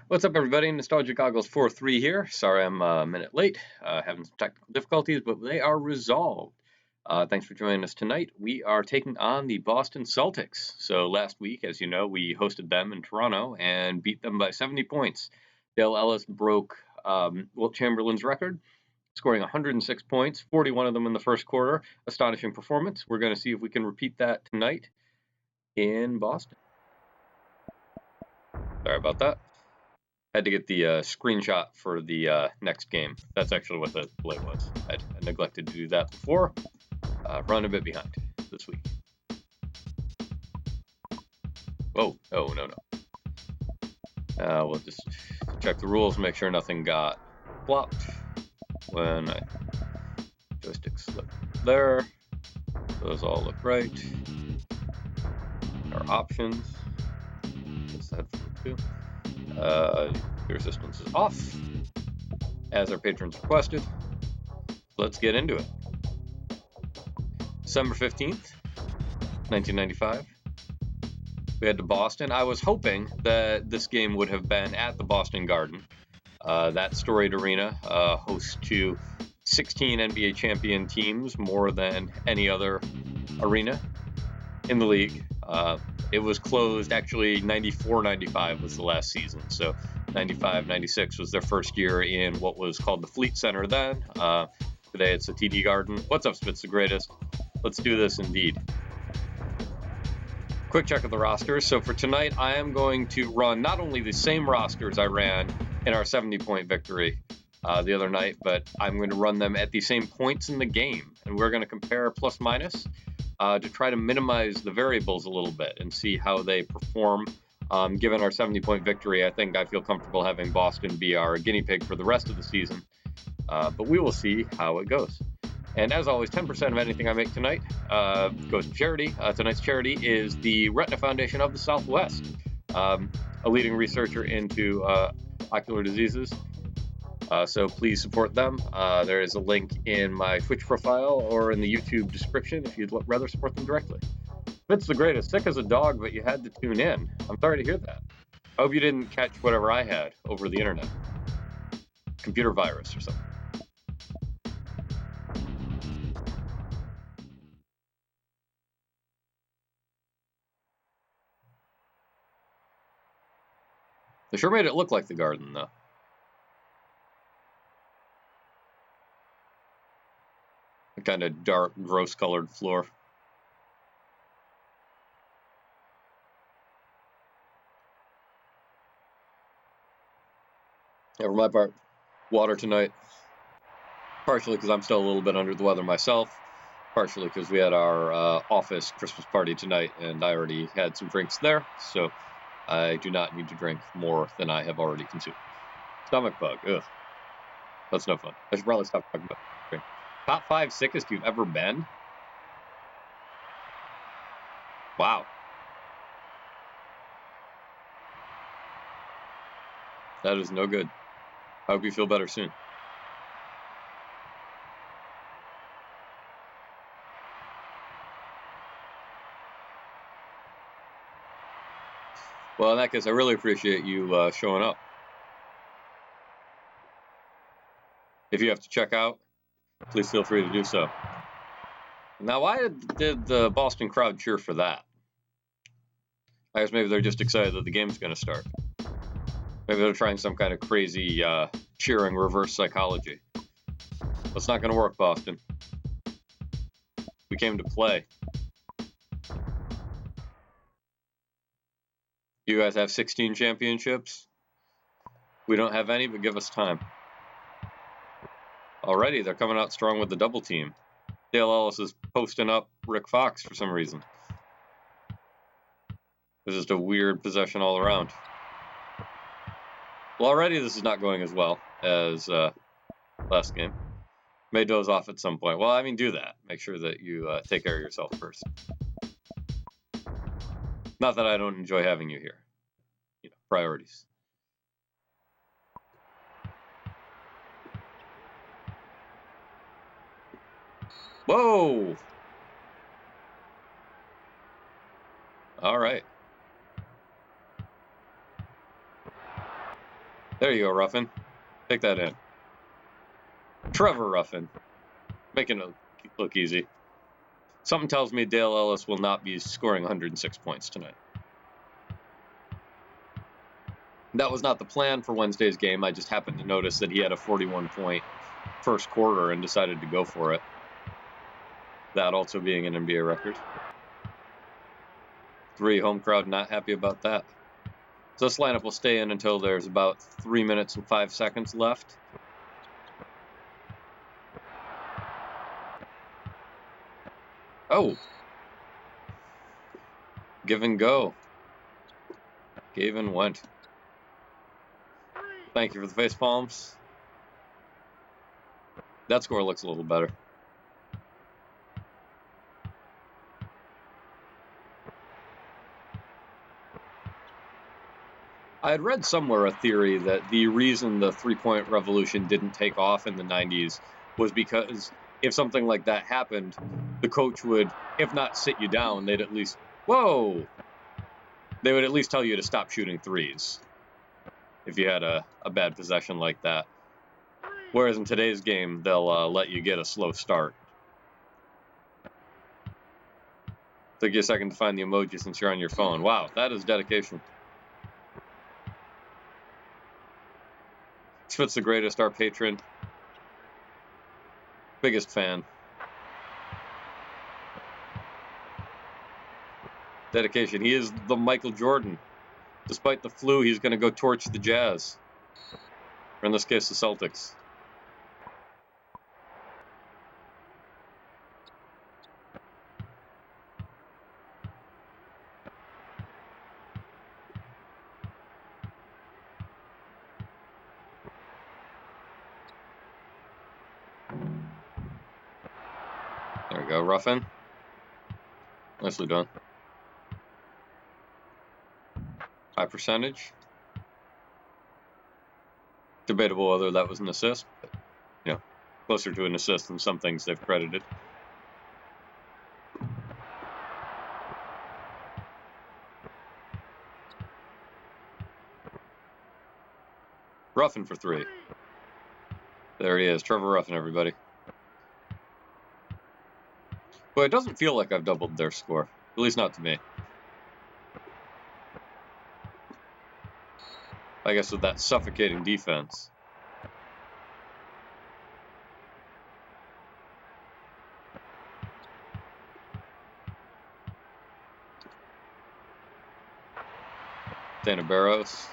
What's up, everybody? Nostalgia Goggles 4-3 here. Sorry I'm a minute late, having some technical difficulties, but they are resolved. Thanks for joining us tonight. We are taking on the Boston Celtics. So last week, as you know, we hosted them in Toronto and beat them by 70 points. Dale Ellis broke Wilt Chamberlain's record, scoring 106 points, 41 of them in the first quarter. Astonishing performance. We're going to see if we can repeat that tonight in Boston. Sorry about that. Had to get the screenshot for the next game. That's actually what the play was. I neglected to do that before. Run a bit behind this week. Oh, no. We'll just check the rules, make sure nothing got flopped when I joystick slip there. Those all look right. Our options. This headphone too. Your assistance is off, as our patrons requested. Let's get into it. December 15th, 1995. We head to Boston. I was hoping that this game would have been at the Boston Garden. That storied arena, host to 16 NBA champion teams, more than any other arena in the league. It was closed, actually 94-95 was the last season, so 95-96 was their first year in what was called the Fleet Center then. Today it's the TD Garden. What's up, Spitz the Greatest? Let's do this indeed. Quick check of the rosters. So for tonight, I am going to run not only the same rosters I ran in our 70-point victory the other night, but I'm going to run them at the same points in the game, and we're going to compare plus minus to try to minimize the variables a little bit and see how they perform. Given our 70-point victory, I think I feel comfortable having Boston be our guinea pig for the rest of the season, but we will see how it goes. And as always, 10% of anything I make tonight goes to charity. Tonight's charity is the Retina Foundation of the Southwest, a leading researcher into ocular diseases. So please support them. There is a link in my Twitch profile or in the YouTube description if you'd rather support them directly. Fitz the Greatest, sick as a dog, but you had to tune in. I'm sorry to hear that. I hope you didn't catch whatever I had over the internet. Computer virus or something. They sure made it look like the Garden, though. A kind of dark, gross-colored floor. Yeah, for my part, water tonight. Partially because I'm still a little bit under the weather myself. Partially because we had our office Christmas party tonight, and I already had some drinks there, so I do not need to drink more than I have already consumed. Stomach bug, ugh. That's no fun. I should probably stop talking about drink. Top 5 sickest you've ever been? Wow. That is no good. I hope you feel better soon. Well, in that case, I really appreciate you showing up. If you have to check out, please feel free to do so. Now, why did the Boston crowd cheer for that? I guess maybe they're just excited that the game's going to start. Maybe they're trying some kind of crazy cheering reverse psychology. That's not going to work, Boston. We came to play. You guys have 16 championships. We don't have any, but give us time. Already, they're coming out strong with the double team. Dale Ellis is posting up Rick Fox for some reason. It's just a weird possession all around. Well, already this is not going as well as last game. May doze off at some point. Well, I mean, do that. Make sure that you take care of yourself first. Not that I don't enjoy having you here. You know, priorities. Whoa! All right. There you go, Ruffin. Take that in. Trevor Ruffin. Making it look easy. Something tells me Dale Ellis will not be scoring 106 points tonight. That was not the plan for Wednesday's game. I just happened to notice that he had a 41-point first quarter and decided to go for it. That also being an NBA record. 3 home crowd not happy about that. So this lineup will stay in until there's about 3 minutes and 5 seconds left. Oh. Give and go. Gave and went. Thank you for the face palms. That score looks a little better. I had read somewhere a theory that the reason the three-point revolution didn't take off in the 90s was because if something like that happened, the coach would, if not sit you down, they'd at least, whoa! They would at least tell you to stop shooting threes if you had a bad possession like that. Whereas in today's game, they'll let you get a slow start. Took you a second to find the emoji since you're on your phone. Wow, that is dedication. Spit's the greatest, our patron. Biggest fan. Dedication. He is the Michael Jordan. Despite the flu, he's going to go torch the Jazz. Or in this case, the Celtics. There we go, Ruffin. Nicely done. High percentage. Debatable whether that was an assist, but, closer to an assist than some things they've credited. Ruffin for 3. There he is, Trevor Ruffin, everybody. Well, it doesn't feel like I've doubled their score, at least not to me. I guess with that suffocating defense. Dana Barros.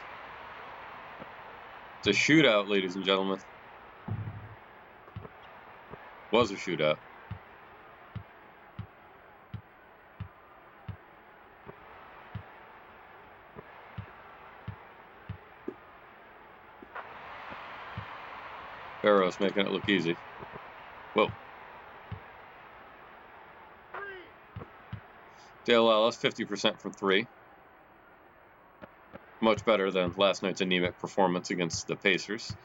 It's a shootout, ladies and gentlemen. Was a shootout. Barros making it look easy. Whoa. Dale Ellis, 50% from 3. Much better than last night's anemic performance against the Pacers.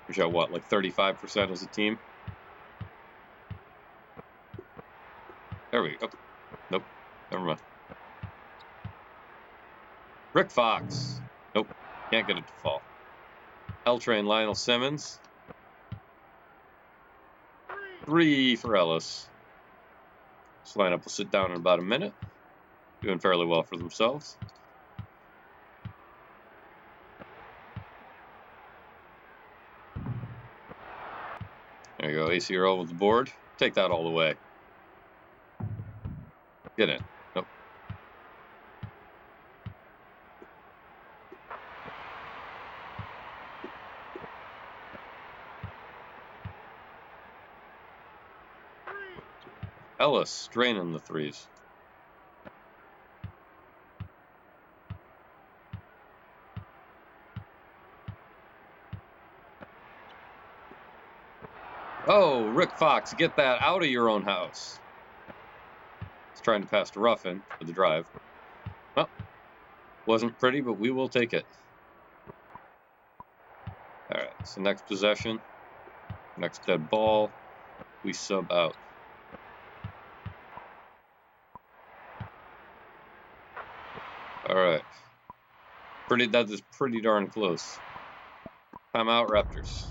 We shot what, like 35% as a team? There we go. Nope. Never mind. Rick Fox. Nope. Can't get it to fall. L-Train Lionel Simmons. 3 for Ellis. This lineup will sit down in about a minute. Doing fairly well for themselves. There you go, AC Earl with the board. Take that all the way. Get in. Nope. Ellis draining the threes. Oh, Rick Fox, get that out of your own house. He's trying to pass to Ruffin for the drive. Well, wasn't pretty, but we will take it. All right, so next possession, next dead ball, we sub out. All right. That is pretty darn close. Timeout, Raptors.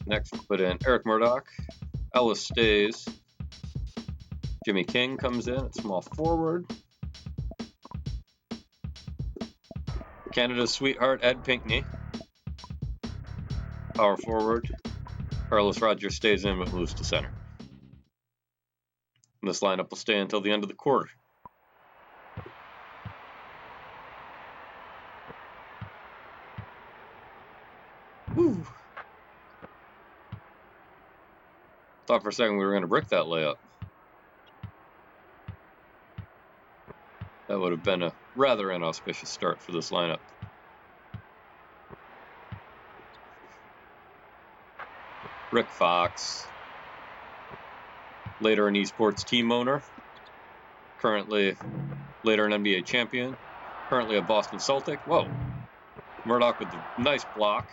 Next, put in Eric Murdoch. Ellis stays. Jimmy King comes in at small forward. Canada's sweetheart, Ed Pinckney. Power forward. Carlos Rogers stays in but moves to center. And this lineup will stay until the end of the quarter. Woo. Thought for a second we were going to brick that layup. That would have been a rather inauspicious start for this lineup. Rick Fox, later an esports team owner, currently later an NBA champion, currently a Boston Celtic. Whoa. Murdoch with the nice block.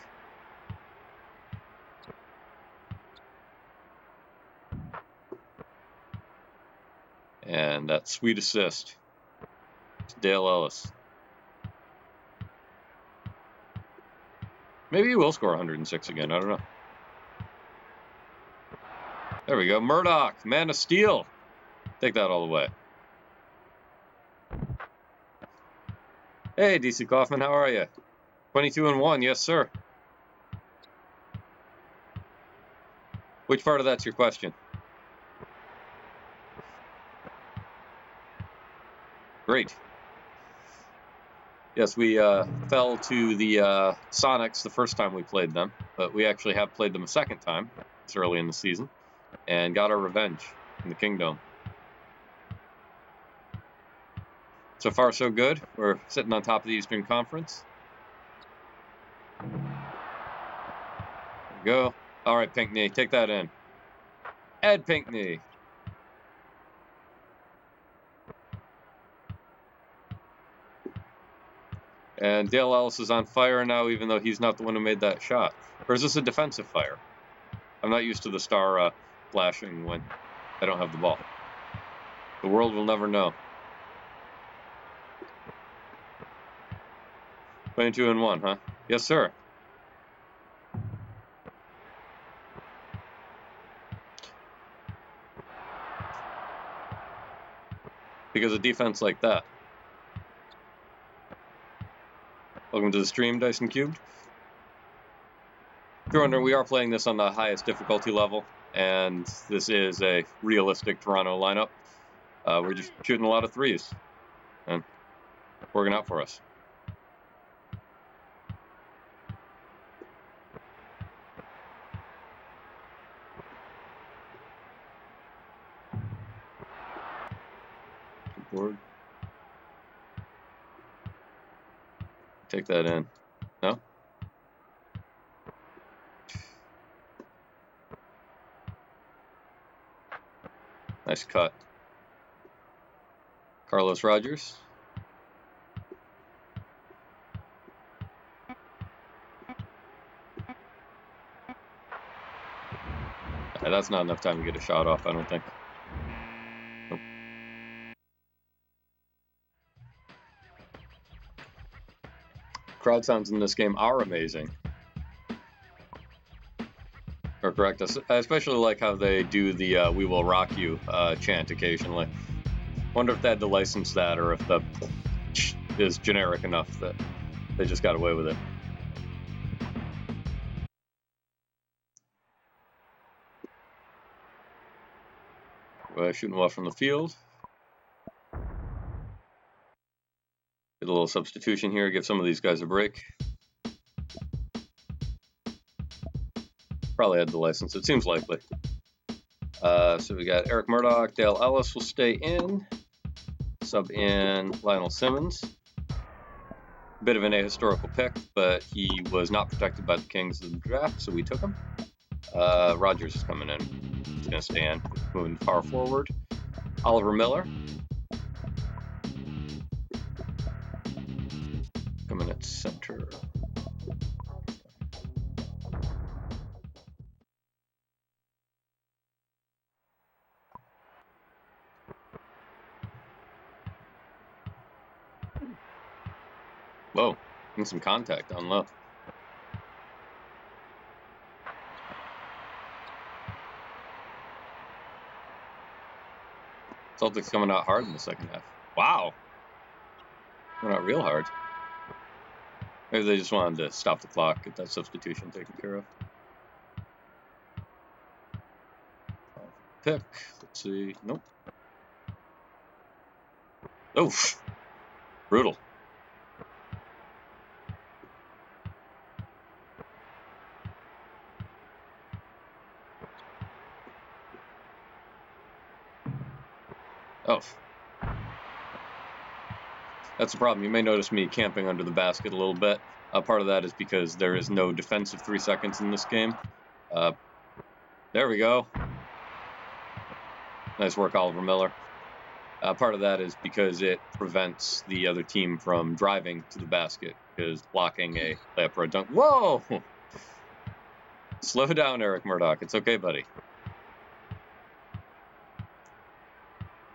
And that sweet assist to Dale Ellis. Maybe he will score 106 again. I don't know. There we go. Murdoch, man of steel. Take that all the way. Hey, DC Kaufman, how are you? 22-1, yes, sir. Which part of that's your question? Great. Yes, we fell to the Sonics the first time we played them, but we actually have played them a second time. It's early in the season, and got our revenge in the Kingdom. So far, so good. We're sitting on top of the Eastern Conference. There we go. All right, Pinckney, take that in. Ed Pinckney. And Dale Ellis is on fire now, even though he's not the one who made that shot. Or is this a defensive fire? I'm not used to the star flashing when I don't have the ball. The world will never know. 22-1, huh? Yes, sir. Because of defense like that. Welcome to the stream, Dyson Cubed. If you're wondering, we are playing this on the highest difficulty level, and this is a realistic Toronto lineup. We're just shooting a lot of threes, and working out for us. Board. Take that in. No? Nice cut. Carlos Rogers. That's not enough time to get a shot off, I don't think. Nope. Crowd sounds in this game are amazing. Or correct. I especially like how they do the "We Will Rock You" chant occasionally. Wonder if they had to license that, or if the is generic enough that they just got away with it. Shooting well from the field. Get a little substitution here, give some of these guys a break. Probably had the license, it seems likely. So we got Eric Murdoch, Dale Ellis will stay in. Sub in Lionel Simmons. Bit of an ahistorical pick, but he was not protected by the Kings in the draft, so we took him. Rogers is coming in. He's going to stay in. Moving far forward. Oliver Miller. Coming at center. Whoa, and some contact down low. Celtics coming out hard in the second half. Wow. Coming out real hard. Maybe they just wanted to stop the clock, get that substitution taken care of. Pick. Let's see. Nope. Oh, brutal. Oh. That's the problem. You may notice me camping under the basket a little bit. Part of that is because there is no defensive 3 seconds in this game. There we go. Nice work, Oliver Miller. Part of that is because it prevents the other team from driving to the basket, because blocking a layup or a dunk. Whoa! Slow down, Eric Murdoch. It's okay, buddy.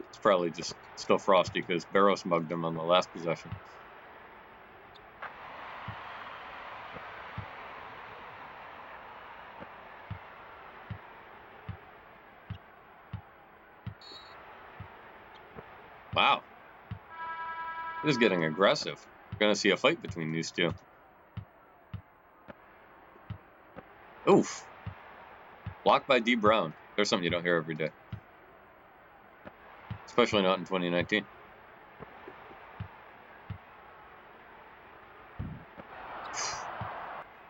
It's probably just still frosty because Barros mugged him on the last possession. Wow. It is getting aggressive. We're going to see a fight between these two. Oof. Blocked by D. Brown. There's something you don't hear every day. Especially not in 2019.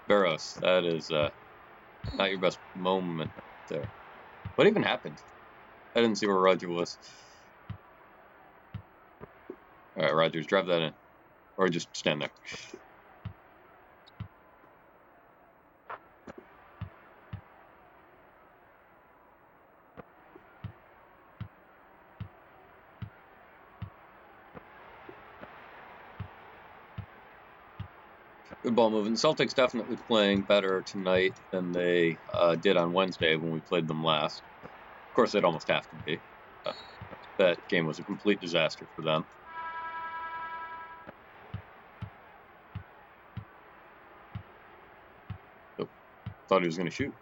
Barros, that is not your best moment there. What even happened? I didn't see where Roger was. All right, Rogers, drive that in. Or just stand there. Good ball moving. Celtics definitely playing better tonight than they did on Wednesday when we played them last. Of course, they'd almost have to be. That game was a complete disaster for them. Oh, thought he was going to shoot.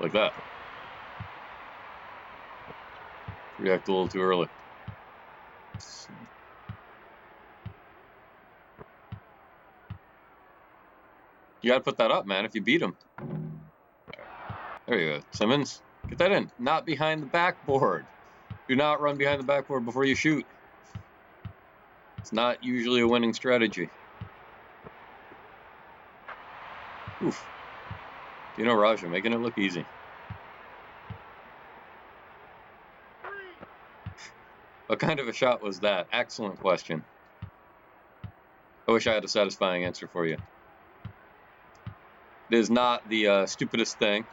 Like that. React a little too early. You got to put that up, man, if you beat him. There you go. Simmons, get that in. Not behind the backboard. Do not run behind the backboard before you shoot. It's not usually a winning strategy. Oof. Dino Raja making it look easy. What kind of a shot was that? Excellent question. I wish I had a satisfying answer for you. It is not the stupidest thing.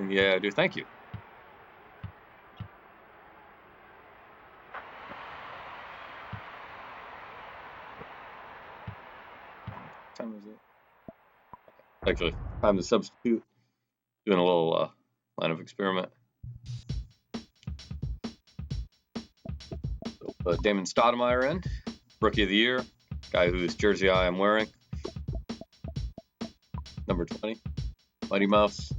Yeah, I do. Thank you. What time is it? Actually, time to substitute. Doing a little line of experiment. So, Damon Stoudemire in, Rookie of the Year, guy whose jersey I am wearing. Number 20, Mighty Mouse.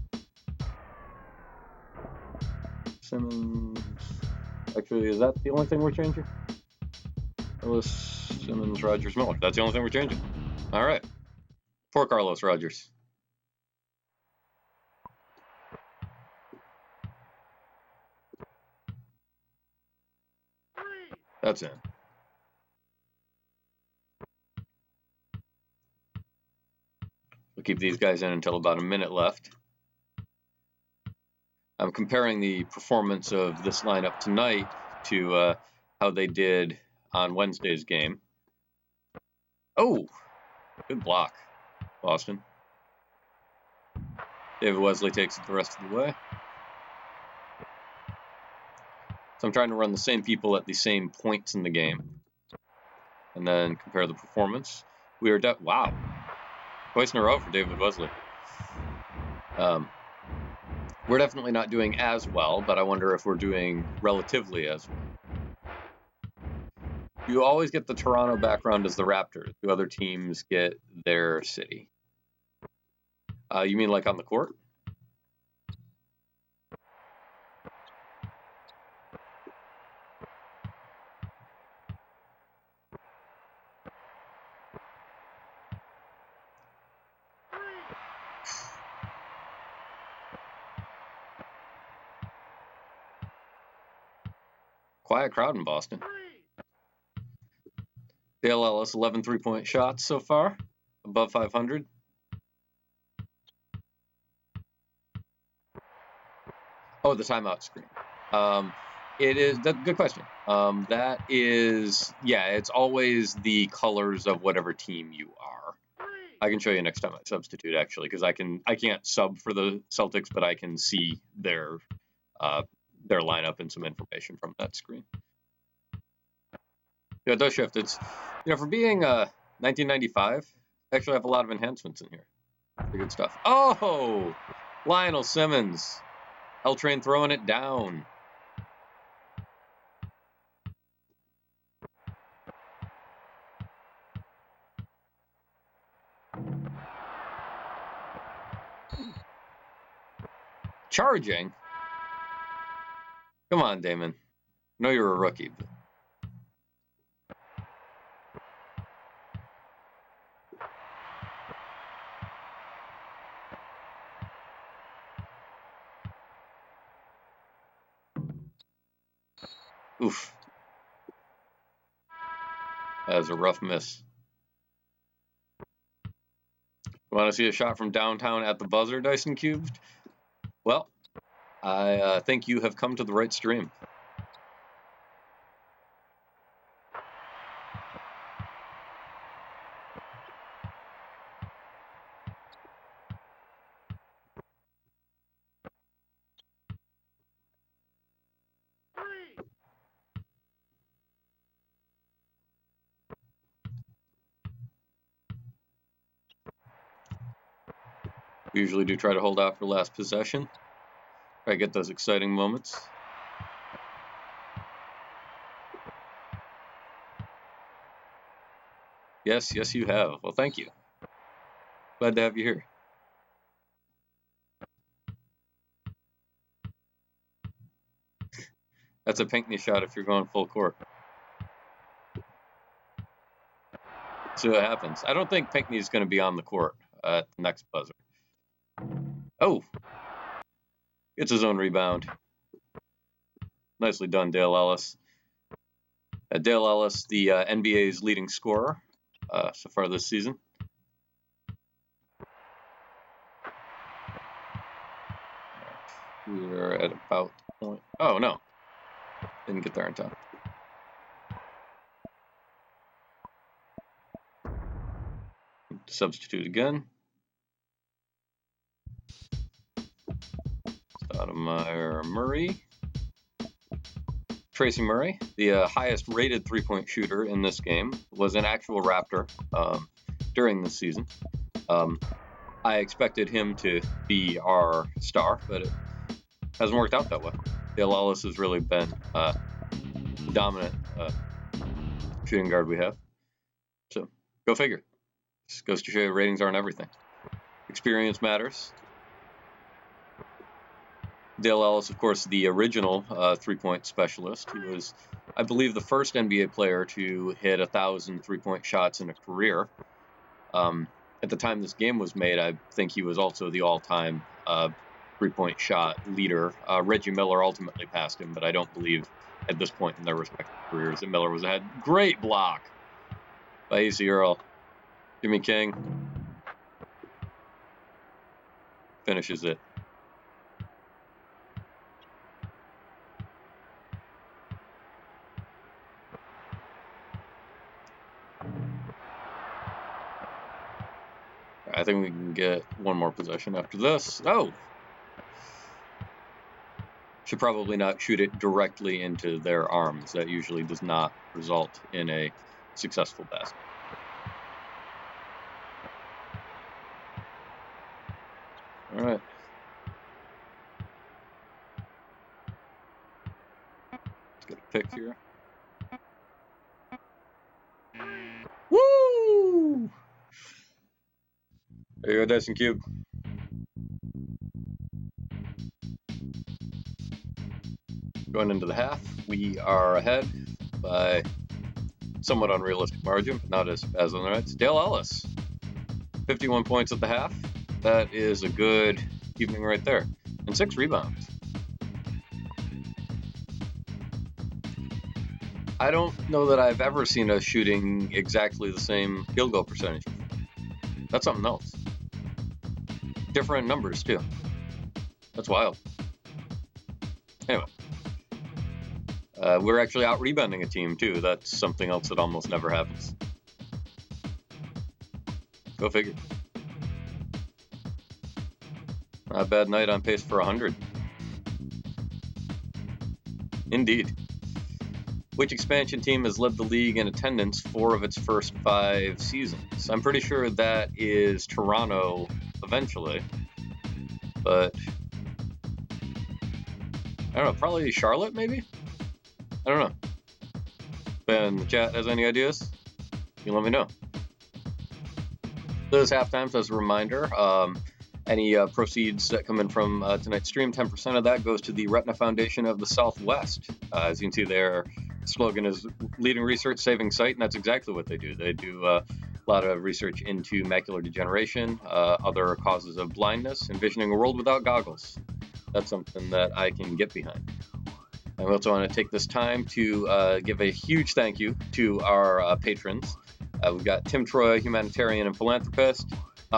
Simmons. Actually, is that the only thing we're changing? Ellis, Simmons, Rogers, Miller. That's the only thing we're changing. All right. Poor Carlos Rogers. That's in. We'll keep these guys in until about a minute left. I'm comparing the performance of this lineup tonight to how they did on Wednesday's game. Oh, good block, Boston. David Wesley takes it the rest of the way. So I'm trying to run the same people at the same points in the game, and then compare the performance. We are wow, twice in a row for David Wesley. We're definitely not doing as well, but I wonder if we're doing relatively as well. You always get the Toronto background as the Raptors. Do other teams get their city? You mean like on the court? Quiet crowd in Boston. Dale Ellis, 11 3-point shots so far, above 500. Oh, the timeout screen. It is good question. That is, yeah, it's always the colors of whatever team you are. I can show you next time I substitute, actually, because I can't sub for the Celtics, but I can see their lineup and some information from that screen. Yeah, it does shift. It's, for being 1995, actually have a lot of enhancements in here. Pretty good stuff. Oh, Lionel Simmons, L Train throwing it down. Charging? Come on, Damon. I know you're a rookie. But... Oof. That was a rough miss. Want to see a shot from downtown at the buzzer, Dyson Cubed? Well, I think you have come to the right stream. We usually do try to hold out for last possession. Try to get those exciting moments. Yes, you have. Well, thank you. Glad to have you here. That's a Pinckney shot if you're going full court. See what happens. I don't think Pinckney's going to be on the court at the next buzzer. Oh! Gets his own rebound. Nicely done, Dale Ellis. Dale Ellis, the NBA's leading scorer so far this season. We're at about the point. Oh, no. Didn't get there in time. Substitute again. Stoudemire Murray. Tracy Murray, the highest rated three-point shooter in this game, was an actual Raptor during this season. I expected him to be our star, but it hasn't worked out that way. Dale Ellis has really been the dominant shooting guard we have. So, go figure. Just goes to show you ratings aren't everything. Experience matters. Dale Ellis, of course, the original three-point specialist. He was, I believe, the first NBA player to hit 1,000 three-point shots in a career. At the time this game was made, I think he was also the all-time three-point shot leader. Reggie Miller ultimately passed him, but I don't believe at this point in their respective careers that Miller was ahead. Great block by AC Earl. Jimmy King finishes it. I think we can get one more possession after this. Oh! Should probably not shoot it directly into their arms. That usually does not result in a successful basket. All right. pick here. Woo! There you go, Dyson Cube. Going into the half, we are ahead by somewhat unrealistic margin, but not as bad as on the Knights. Dale Ellis, 51 points at the half. That is a good evening right there. And 6 rebounds. I don't know that I've ever seen us shooting exactly the same field goal percentage. That's something else. Different numbers, too. That's wild. Anyway. We're actually out rebounding a team, too. That's something else that almost never happens. Go figure. Not a bad night, on pace for 100. Indeed. Which expansion team has led the league in attendance 4 of its first 5 seasons? I'm pretty sure that is Toronto eventually. But I don't know, probably Charlotte maybe? I don't know. Ben, the chat has any ideas? You can let me know. This is halftime, so as a reminder, any proceeds that come in from tonight's stream, 10% of that goes to the Retina Foundation of the Southwest. As you can see, their slogan is leading research, saving sight, and that's exactly what they do. They do a lot of research into macular degeneration, other causes of blindness, envisioning a world without goggles. That's something that I can get behind. I also want to take this time to give a huge thank you to our patrons. We've got Tim Troy, humanitarian and philanthropist.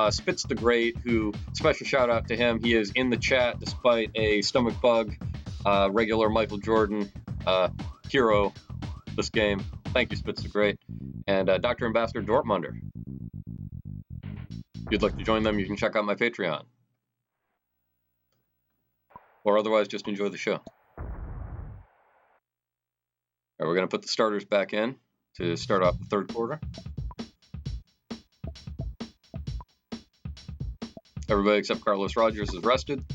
Spitz the Great, who, special shout out to him. He is in the chat despite a stomach bug. Regular Michael Jordan hero this game. Thank you, Spitz the Great. And Dr. Ambassador Dortmunder. If you'd like to join them, you can check out my Patreon. Or otherwise, just enjoy the show. All right, we're going to put the starters back in to start off the third quarter. Everybody except Carlos Rogers is rested.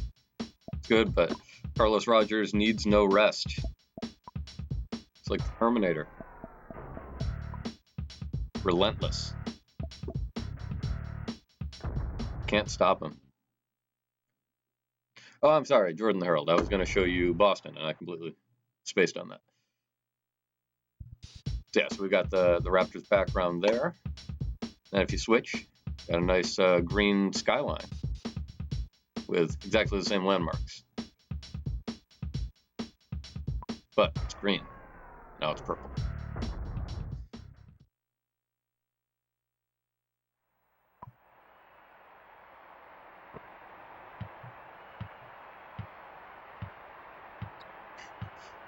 It's good, but Carlos Rogers needs no rest. It's like the Terminator. Relentless. Can't stop him. Oh, I'm sorry, Jordan the Herald. I was going to show you Boston, and I completely spaced on that. So yeah, so we've got the Raptors background there. And if you switch, got a nice green skyline with exactly the same landmarks. But it's green. Now it's purple.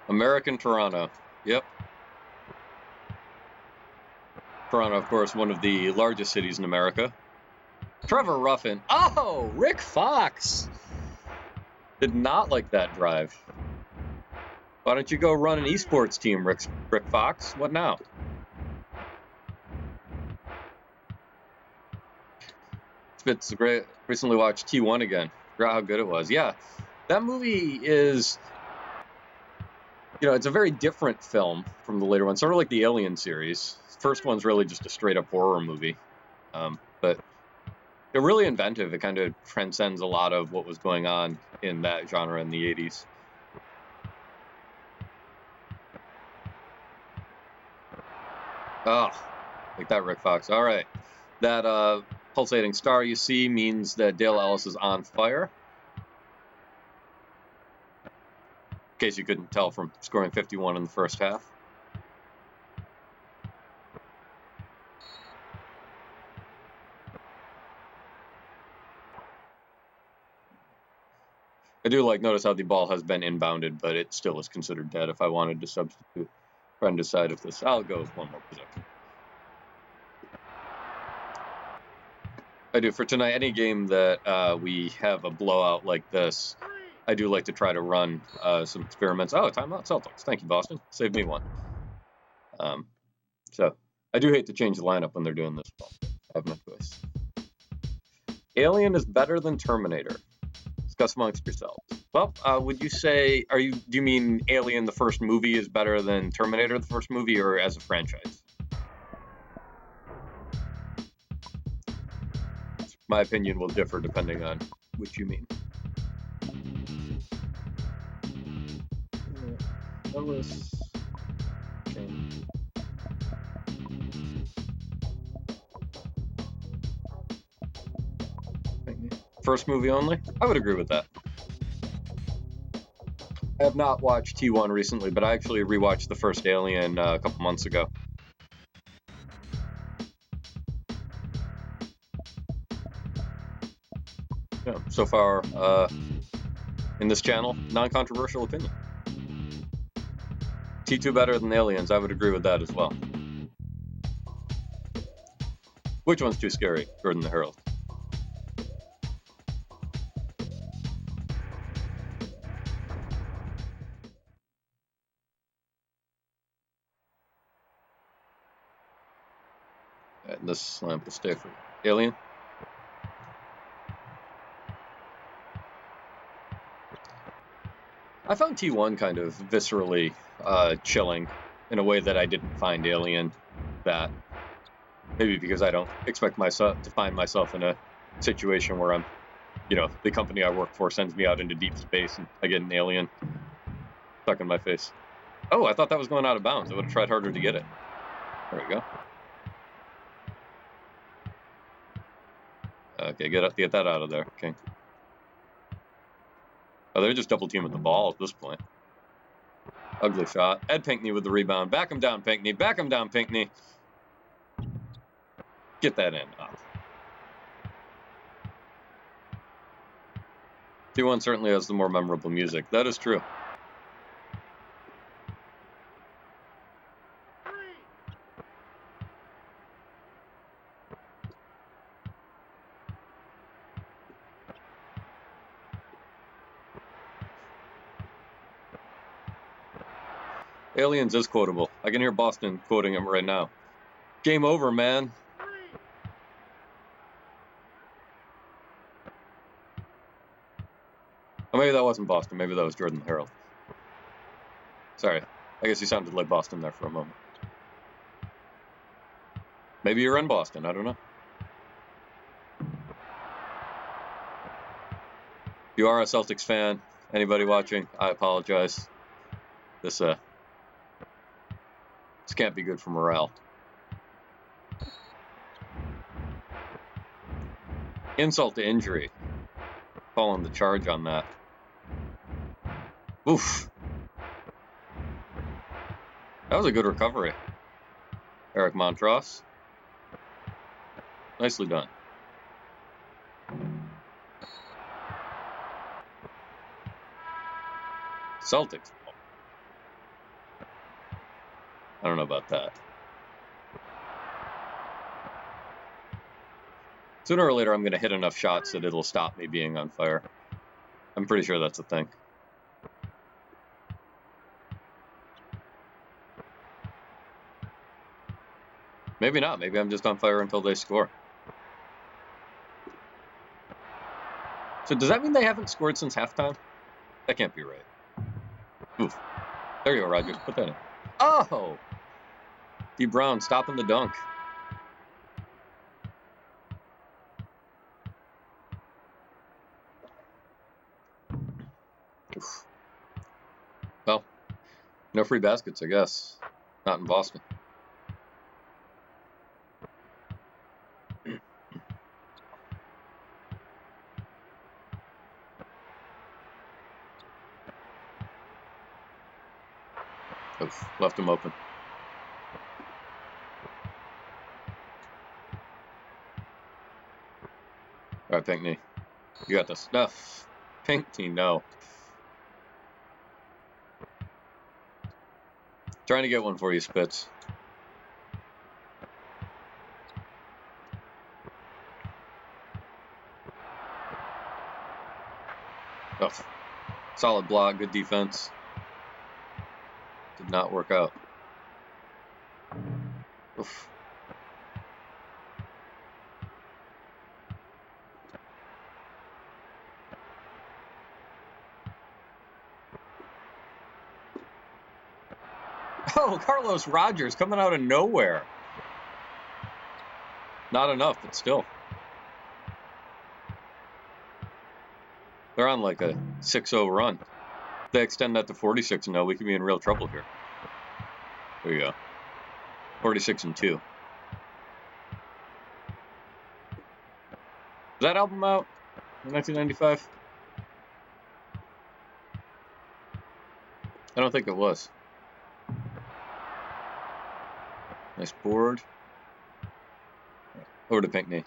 American Toronto. Yep. Toronto, of course, one of the largest cities in America. Trevor Ruffin. Oh, Rick Fox. Did not like that drive. Why don't you go run an esports team, Rick Fox? What now? It's great. Recently watched T1 again. Forgot how good it was. Yeah, that movie is, it's a very different film from the later ones. Sort of like the Alien series. First one's really just a straight up horror movie. But they're really inventive. It kind of transcends a lot of what was going on in that genre in the 80s. Oh, like that, Rick Fox. All right. That pulsating star you see means that Dale Ellis is on fire. In case you couldn't tell from scoring 51 in the first half. I do notice how the ball has been inbounded, but it still is considered dead. If I wanted to substitute, try and decide if this, I'll go with one more possession. I do. For tonight, any game that we have a blowout like this, I do like to try to run some experiments. Oh, timeout Celtics. Thank you, Boston. Saved me one. So I do hate to change the lineup when they're doing this. I have no choice. Alien is better than Terminator. Discuss amongst yourselves. Well, would you say, do you mean Alien the first movie is better than Terminator the first movie, or as a franchise? My opinion will differ depending on which you mean. Ellis. Okay. First movie only? I would agree with that. I have not watched T1 recently, but I actually rewatched the first Alien a couple months ago. Yeah, so far, in this channel, non-controversial opinion. T2 better than Aliens, I would agree with that as well. Which one's too scary? Jordan the Herald. And this lamp will stay for Alien. I found T1 kind of viscerally chilling in a way that I didn't find Alien. That maybe because I don't expect myself to find myself in a situation where I'm, the company I work for sends me out into deep space and I get an alien stuck in my face. Oh, I thought that was going out of bounds. I would have tried harder to get it. There we go. Okay, get that out of there. Okay. Oh, they're just double teaming the ball at this point. Ugly shot. Ed Pinkney with the rebound. Back him down, Pinkney. Back him down, Pinkney. Get that in. T1 certainly has the more memorable music. That is true. Aliens is quotable. I can hear Boston quoting him right now. Game over, man. Oh, maybe that wasn't Boston. Maybe that was Jordan the Herald. Sorry. I guess you sounded like Boston there for a moment. Maybe you're in Boston. I don't know. If you are a Celtics fan, anybody watching, I apologize. This can't be good for morale. Insult to injury. Calling the charge on that. Oof. That was a good recovery. Eric Montross. Nicely done. Celtics. I don't know about that. Sooner or later, I'm going to hit enough shots that it'll stop me being on fire. I'm pretty sure that's a thing. Maybe not. Maybe I'm just on fire until they score. So does that mean they haven't scored since halftime? That can't be right. Oof. There you go, Roger. Put that in. Oh! D. Brown stopping the dunk. Oof. Well, no free baskets, I guess. Not in Boston. Oof. Left him open. All right, Pinkney. You got the stuff. Pinkney, no. Trying to get one for you, Spitz. Oh. Solid block, good defense. Did not work out. Oof. Oh, Carlos Rogers coming out of nowhere. Not enough, but still. They're on like a 6-0 run. If they extend that to 46-0, we could be in real trouble here. There you go. 46-2. Is that album out in 1995? I don't think it was. Nice board. Over to Pinckney.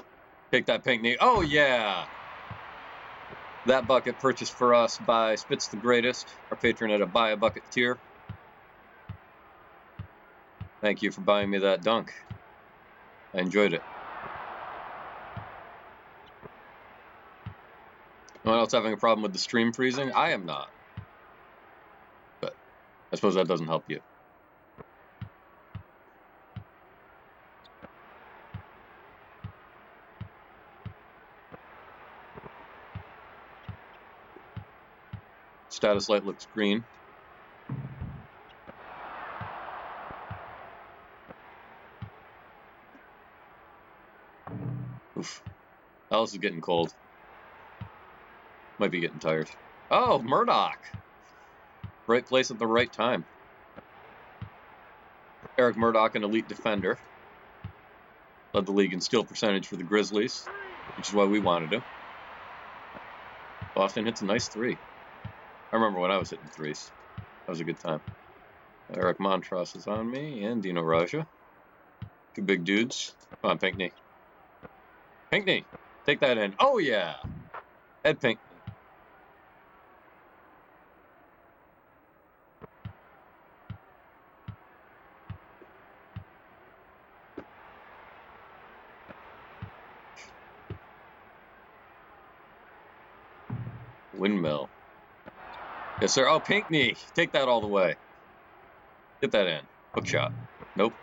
Take that, Pinckney. Oh, yeah! That bucket purchased for us by Spitz the Greatest, our patron at a Buy a Bucket tier. Thank you for buying me that dunk. I enjoyed it. Anyone else having a problem with the stream freezing? I am not. But I suppose that doesn't help you. Status light looks green. Oof. Ellis is getting cold. Might be getting tired. Oh, Murdoch! Right place at the right time. Eric Murdoch, an elite defender. Led the league in steal percentage for the Grizzlies, which is why we wanted him. Boston hits a nice three. I remember when I was hitting threes. That was a good time. Eric Montross is on me, and Dino Raja. Two big dudes. Come on, Pinckney. Pinckney! Take that in. Oh, yeah! Ed Pinckney. Windmill. Yes, sir. Oh, Pinckney! Take that all the way. Get that in. Hook shot. Nope.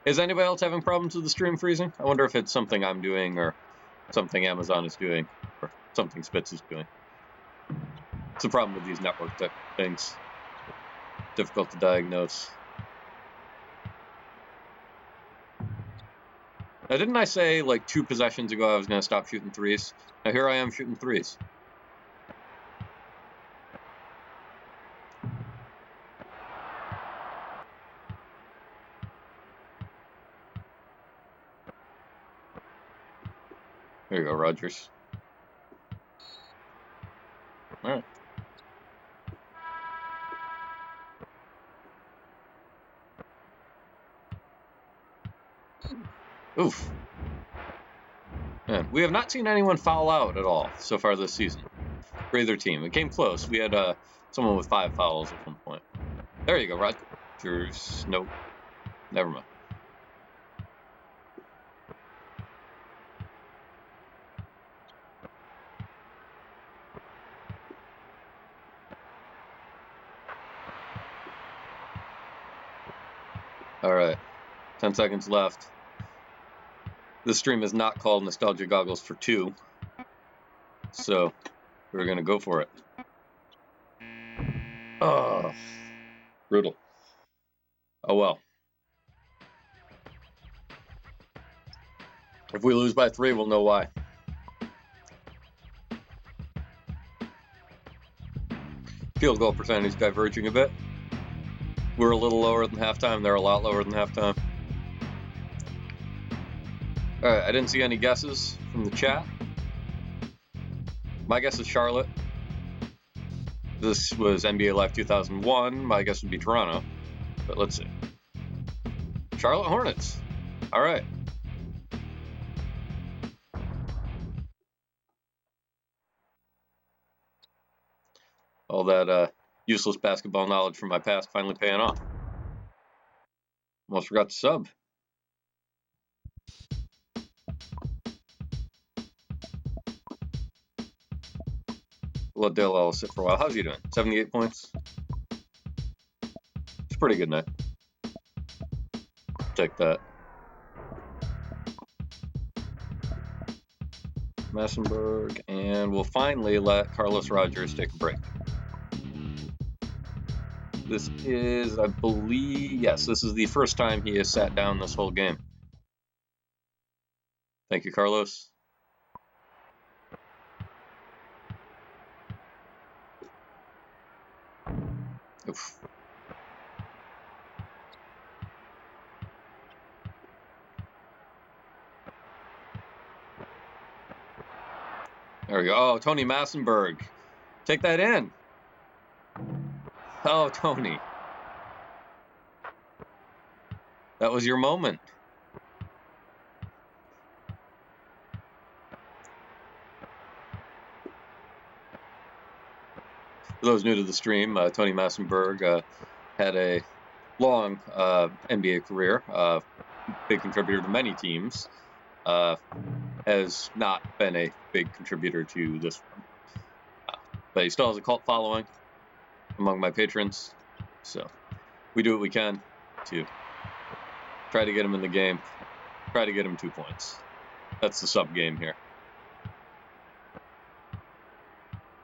Is anybody else having problems with the stream freezing? I wonder if it's something I'm doing or something Amazon is doing or something Spitz is doing. It's a problem with these network type things. Difficult to diagnose. Now, didn't I say like 2 possessions ago I was going to stop shooting threes? Now here I am shooting threes. There you go, Rogers. All right. Oof. Man, we have not seen anyone foul out at all so far this season for either team. It came close. We had someone with 5 fouls at one point. There you go, Rogers. Nope. Never mind. All right. 10 seconds left. This stream is not called Nostalgia Goggles for 2. So we're going to go for it. Oh, brutal. Oh well. If we lose by 3, we'll know why. Field goal percentage diverging a bit. We're a little lower than halftime. They're a lot lower than halftime. All right, I didn't see any guesses from the chat. My guess is Charlotte. This was NBA Live 2001. My guess would be Toronto. But let's see. Charlotte Hornets. All right. All that useless basketball knowledge from my past finally paying off. Almost forgot to sub. Let Dale Ellis sit for a while. How's he doing? 78 points? It's a pretty good night. Take that. Massenberg, and we'll finally let Carlos Rogers take a break. This is, I believe, yes, this is the first time he has sat down this whole game. Thank you, Carlos. Oof. There we go. Oh, Tony Massenberg. Take that in. Oh, Tony. That was your moment. For those new to the stream, Tony Massenberg had a long NBA career, big contributor to many teams, has not been a big contributor to this one. But he still has a cult following among my patrons, so we do what we can to try to get him in the game, try to get him 2 points. That's the sub game here.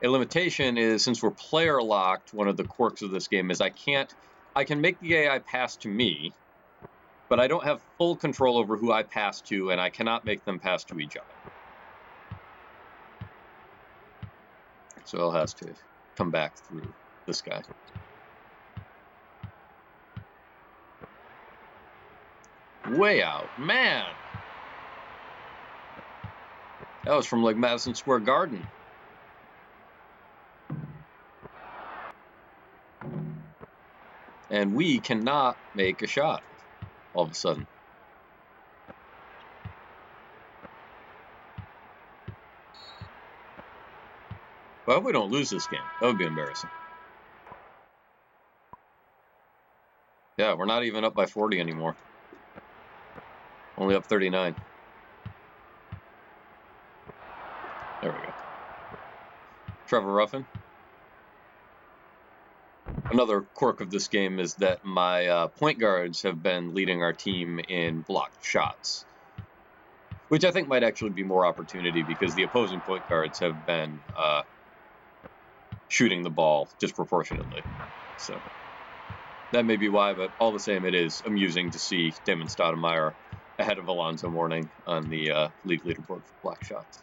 A limitation is, since we're player locked, one of the quirks of this game is I can make the AI pass to me, but I don't have full control over who I pass to, and I cannot make them pass to each other. So El has to come back through this guy. Way out. Man! That was from like Madison Square Garden. And we cannot make a shot all of a sudden. Well, we don't lose this game. That would be embarrassing. Yeah, we're not even up by 40 anymore. Only up 39. There we go. Trevor Ruffin. Another quirk of this game is that my point guards have been leading our team in blocked shots, which I think might actually be more opportunity because the opposing point guards have been shooting the ball disproportionately. So that may be why, but all the same, it is amusing to see Damon Stoudemire ahead of Alonzo Mourning on the league leaderboard for block shots.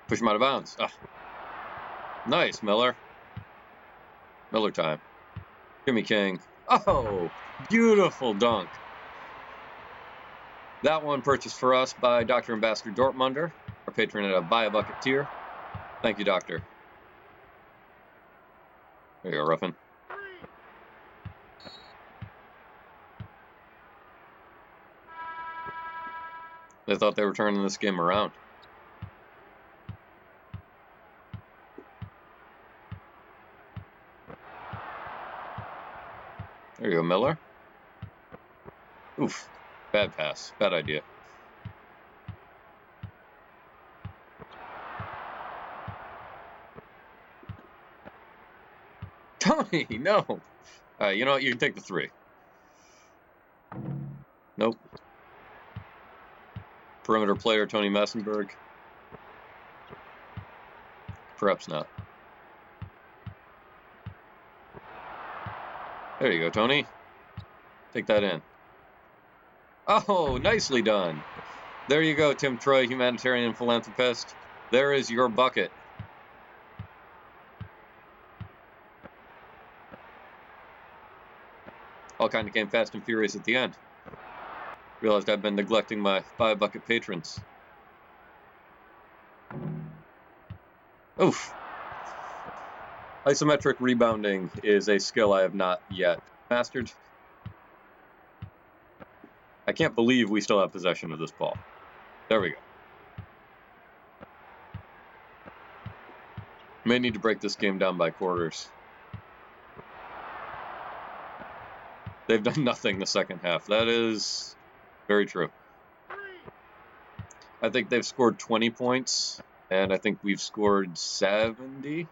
Push him out of bounds. Ah. Nice, Miller. Miller time. Jimmy King. Oh, beautiful dunk. That one purchased for us by Dr. Ambassador Dortmunder, our patron at a Buy a Bucket tier. Thank you, Doctor. There you go, Ruffin. They thought they were turning this game around. There you go, Miller. Oof. Bad pass. Bad idea. Tony, no. You know what? You can take the 3. Nope. Perimeter player, Tony Massenberg. Perhaps not. There you go, Tony. Take that in. Oh, nicely done. There you go, Tim Troy, humanitarian philanthropist. There is your bucket. All kind of came fast and furious at the end. Realized I've been neglecting my Buy a Bucket patrons. Oof. Isometric rebounding is a skill I have not yet mastered. I can't believe we still have possession of this ball. There we go. May need to break this game down by quarters. They've done nothing the second half. That is very true. I think they've scored 20 points, and I think we've scored 70.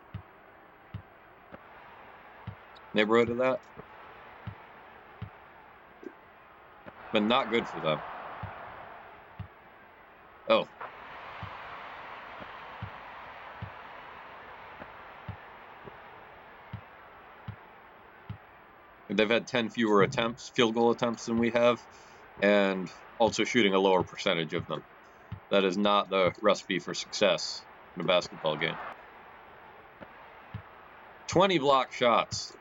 Neighborhood of that. But not good for them. Oh. They've had 10 fewer field goal attempts than we have, and also shooting a lower percentage of them. That is not the recipe for success in a basketball game. 20 block shots.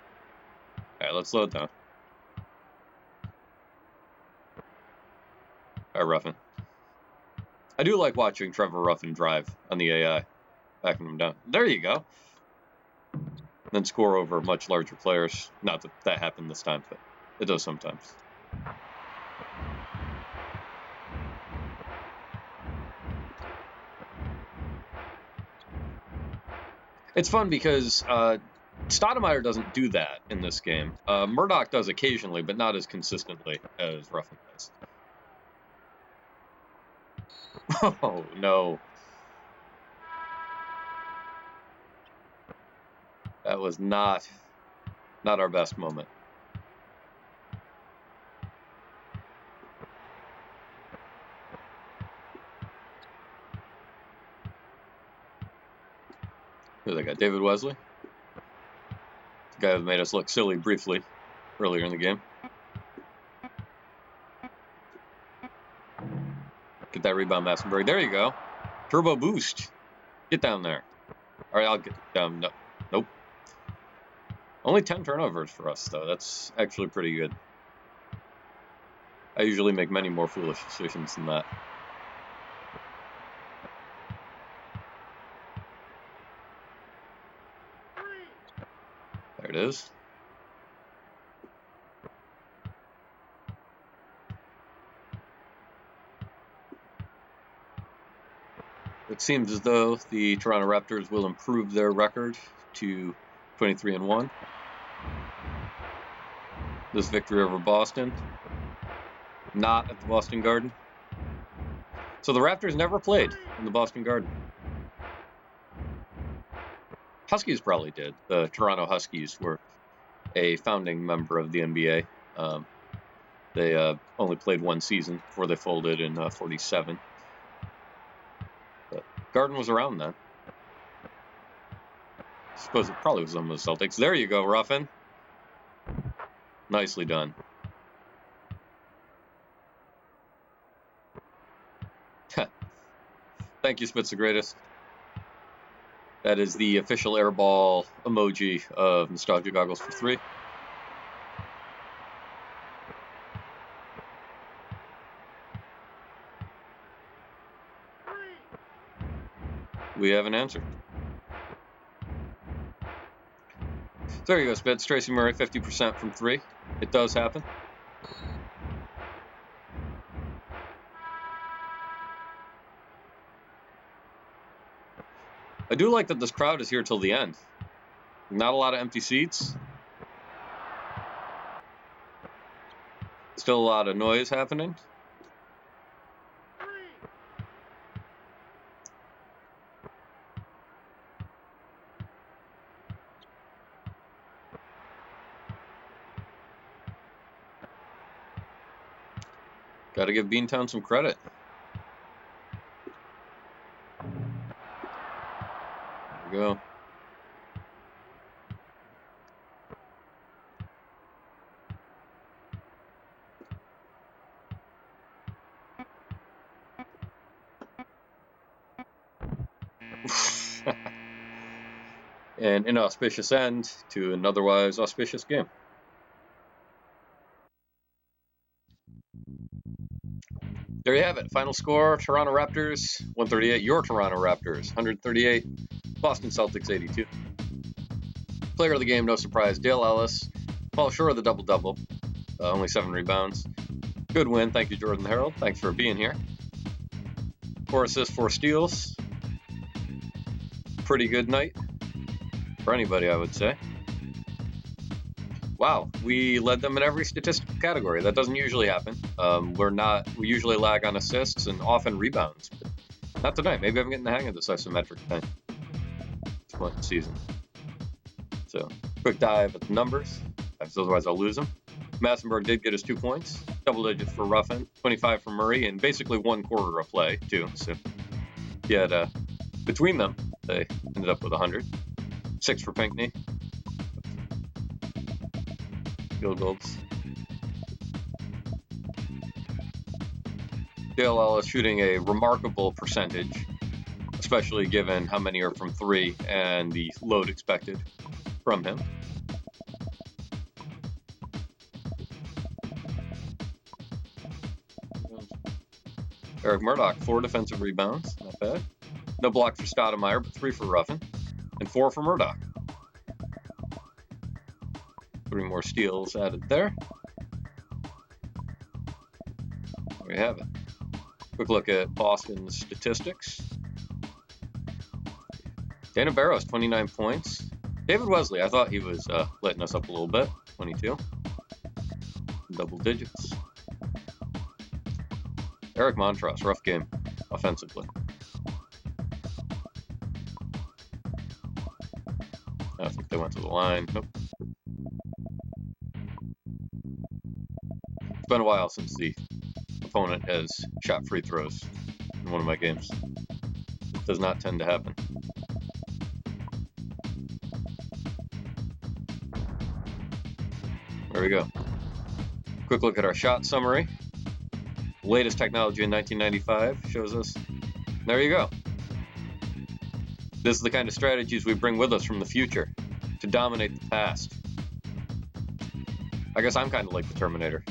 All right, let's slow it down. All right, Ruffin. I do like watching Trevor Ruffin drive on the AI, backing him down. There you go. Then score over much larger players. Not that that happened this time, but it does sometimes. It's fun because Stoudemire doesn't do that in this game. Murdoch does occasionally, but not as consistently as Ruffin does. Oh, no. That was not our best moment. Who's that guy? David Wesley? The guy who made us look silly briefly earlier in the game. Get that rebound, Massenberg. There you go. Turbo boost. Get down there. All right, I'll get down. No. Nope. Only 10 turnovers for us, though. That's actually pretty good. I usually make many more foolish decisions than that. There it is. It seems as though the Toronto Raptors will improve their record to 23-1. This victory over Boston. Not at the Boston Garden. So the Raptors never played in the Boston Garden. Huskies probably did. The Toronto Huskies were a founding member of the NBA. They only played one season before they folded in 47. But Garden was around then. I suppose it probably was on the Celtics. There you go, Ruffin. Nicely done. Thank you, Spitz the Greatest. That is the official airball emoji of Nostalgia Goggles for 3. We have an answer. There you go, Spitz. Tracy Murray, 50% from 3. It does happen. I do like that this crowd is here till the end. Not a lot of empty seats. Still a lot of noise happening. Got to give Beantown some credit. There we go. An inauspicious end to an otherwise auspicious game. There you have it. Final score, Toronto Raptors 138. Your Toronto Raptors 138. Boston Celtics 82. Player of the game, no surprise, Dale Ellis. Falls short of the double-double. Only 7 rebounds. Good win. Thank you, Jordan Harold. Thanks for being here. 4 assists, 4 steals. Pretty good night for anybody, I would say. Wow, we led them in every statistical category. That doesn't usually happen. We usually lag on assists and often rebounds, but not tonight. Maybe I'm getting the hang of this isometric thing. It's point in the season. So, quick dive at the numbers, otherwise I'll lose them. Massenberg did get his 2 points, double digits for Ruffin, 25 for Murray, and basically 1 quarter of play, too. So, he had, between them, they ended up with 100. 6 for Pinckney. field goals. Dale Ellis shooting a remarkable percentage, especially given how many are from 3 and the load expected from him. Eric Murdoch, 4 defensive rebounds, not bad. No block for Stoudemire, but 3 for Ruffin, and 4 for Murdoch. 3 more steals added there. There we have it. Quick look at Boston's statistics. Dana Barros, 29 points. David Wesley, I thought he was letting us up a little bit, 22. Double digits. Eric Montross, rough game offensively. I think they went to the line. Nope. It's been a while since the opponent has shot free throws in one of my games. It does not tend to happen. There we go. Quick look at our shot summary. Latest technology in 1995 shows us. There you go. This is the kind of strategies we bring with us from the future to dominate the past. I guess I'm kind of like the Terminator.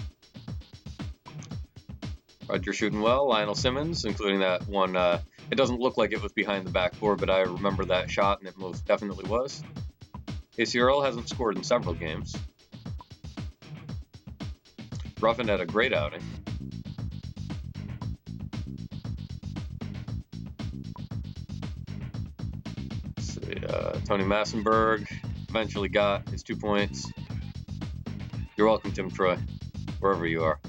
Roger shooting well. Lionel Simmons, including that one. It doesn't look like it was behind the backboard, but I remember that shot, and it most definitely was. Casey Earl hasn't scored in several games. Ruffin had a great outing. Tony Massenberg eventually got his 2 points. You're welcome, Tim Troy, wherever you are.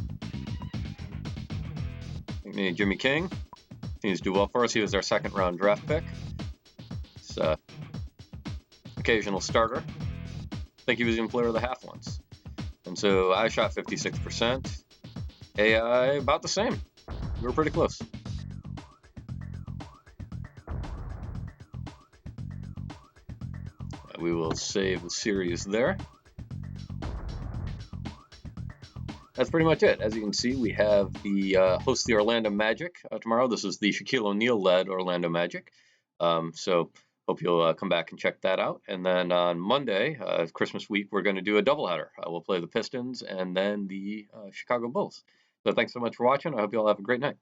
Jimmy King continues to do well for us. He was our 2nd round draft pick. He's occasional starter. I think he was even player of the half once. And so I shot 56%. AI about the same. We were pretty close. We will save the series there. That's pretty much it. As you can see, we have the host the Orlando Magic tomorrow. This is the Shaquille O'Neal-led Orlando Magic. So hope you'll come back and check that out. And then on Monday, Christmas week, we're going to do a doubleheader. We'll play the Pistons and then the Chicago Bulls. So thanks so much for watching. I hope you all have a great night.